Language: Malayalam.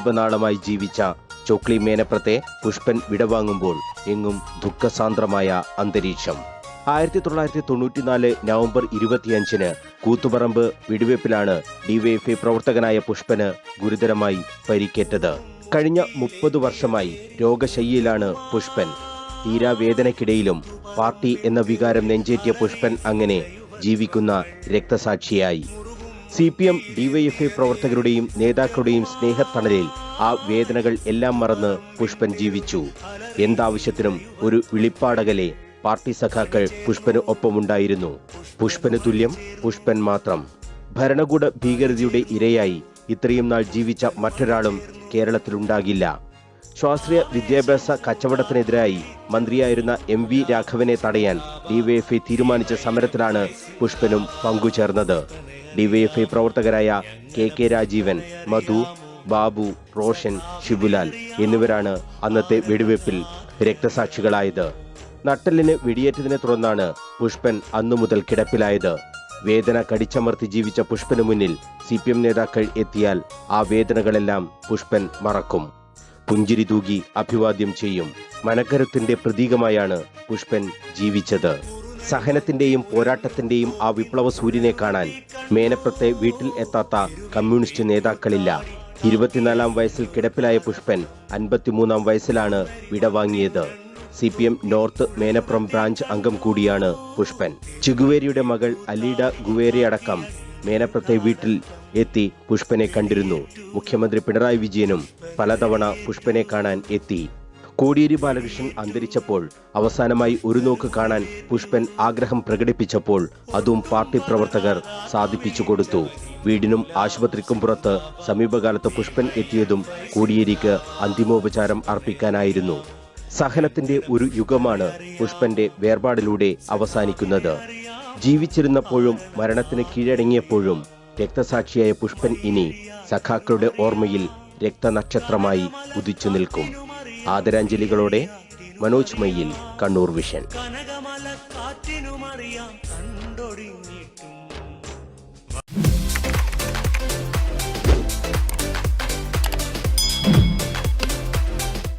ദീപനാളമായി ജീവിച്ച ചോക്ലി മേനപ്രത്തെ പുഷ്പൻ വിടവാങ്ങുമ്പോൾ എങ്ങും ദുഃഖസാന്ദ്രമായ അന്തരീക്ഷം. 1994 നവംബർ 25 കൂത്തുപറമ്പ് വെടിവെപ്പിലാണ് ഡിവൈഎഫ്ഐ പ്രവർത്തകനായ പുഷ്പന് ഗുരുതരമായി പരിക്കേറ്റത്. കഴിഞ്ഞ 30 വർഷമായി രോഗശയ്യയിലാണ് പുഷ്പൻ. തീരാവേദനയ്ക്കിടയിലും പാർട്ടി എന്ന വികാരം നെഞ്ചേറ്റിയ പുഷ്പൻ അങ്ങനെ ജീവിക്കുന്ന രക്തസാക്ഷിയായി. CPM ഡിവൈഎഫ്ഐ പ്രവർത്തകരുടെയും നേതാക്കളുടെയും സ്നേഹത്തണലിൽ ആ വേദനകൾ എല്ലാം മറന്ന് പുഷ്പൻ ജീവിച്ചു. എന്താവശ്യത്തിനും ഒരു വിളിപ്പാടകലെ പാർട്ടി സഖാക്കൾ പുഷ്പന് ഒപ്പമുണ്ടായിരുന്നു. പുഷ്പന് തുല്യം പുഷ്പൻ മാത്രം. ഭരണകൂട ഭീകരതയുടെ ഇരയായി ഇത്രയും നാൾ ജീവിച്ച മറ്റൊരാളും കേരളത്തിലുണ്ടാകില്ല. ശാസ്ത്രീയ വിദ്യാഭ്യാസ കച്ചവടത്തിനെതിരായി മന്ത്രിയായിരുന്ന MV രാഘവനെ തടയാൻ ഡിവൈഎഫ്ഐ തീരുമാനിച്ച സമരത്തിലാണ് പുഷ്പനും പങ്കുചേർന്നത്. ഡിവൈഎഫ്ഐ പ്രവർത്തകരായ KK രാജീവൻ, മധു, ബാബു, റോഷൻ, ഷിബുലാൽ എന്നിവരാണ് അന്നത്തെ വെടിവെപ്പിൽ രക്തസാക്ഷികളായത്. നട്ടെല്ലിന് വെടിയേറ്റതിനെ തുടർന്നാണ് പുഷ്പൻ അന്നു മുതൽ കിടപ്പിലായത്. വേദന കടിച്ചമർത്തി ജീവിച്ച പുഷ്പന് മുന്നിൽ CPM നേതാക്കൾ എത്തിയാൽ ആ വേദനകളെല്ലാം പുഷ്പൻ മറക്കും. പുഞ്ചിരി തൂകി അഭിവാദ്യം ചെയ്യും. മനക്കരുത്തിന്റെ പ്രതീകമായാണ് പുഷ്പൻ ജീവിച്ചത്. സഹനത്തിന്റെയും പോരാട്ടത്തിന്റെയും ആ വിപ്ലവ സൂര്യനെ കാണാൻ മേനപ്രത്തെ വീട്ടിൽ എത്താത്ത കമ്മ്യൂണിസ്റ്റ് നേതാക്കളില്ല. 24-ാം വയസ്സിൽ കിടപ്പിലായ പുഷ്പൻ 53-ാം വയസ്സിലാണ് വിടവാങ്ങിയത്. CPM നോർത്ത് മേനപ്രം ബ്രാഞ്ച് അംഗം കൂടിയാണ് പുഷ്പൻ. ചിഗുവേരിയുടെ മകൾ അലീഡ ഗുവേരി അടക്കം മേനപ്രത്തെ വീട്ടിൽ എത്തി പുഷ്പനെ കണ്ടിരുന്നു. മുഖ്യമന്ത്രി പിണറായി വിജയനും പലതവണ പുഷ്പനെ കാണാൻ എത്തി. കോടിയേരി ബാലകൃഷ്ണൻ അന്തരിച്ചപ്പോൾ അവസാനമായി ഒരു നോക്ക് കാണാൻ പുഷ്പൻ ആഗ്രഹം പ്രകടിപ്പിച്ചപ്പോൾ അതും പാർട്ടി പ്രവർത്തകർ സാധിപ്പിച്ചു കൊടുത്തു. വീടിനും ആശുപത്രിക്കും പുറത്ത് സമീപകാലത്ത് പുഷ്പൻ എത്തിയതും കോടിയേരിക്ക് അന്തിമോപചാരം അർപ്പിക്കാനായിരുന്നു. സഹനത്തിന്റെ ഒരു യുഗമാണ് പുഷ്പന്റെ വേർപാടിലൂടെ അവസാനിക്കുന്നത്. ജീവിച്ചിരുന്നപ്പോഴും മരണത്തിന് കീഴടങ്ങിയപ്പോഴും രക്തസാക്ഷിയായ പുഷ്പൻ ഇനി സഖാക്കളുടെ ഓർമ്മയിൽ രക്തനക്ഷത്രമായി ഉദിച്ചു നിൽക്കും. ആദരാഞ്ജലികളോടെ മനോജ് മയ്യിൽ, കണ്ണൂർ വിഷൻ.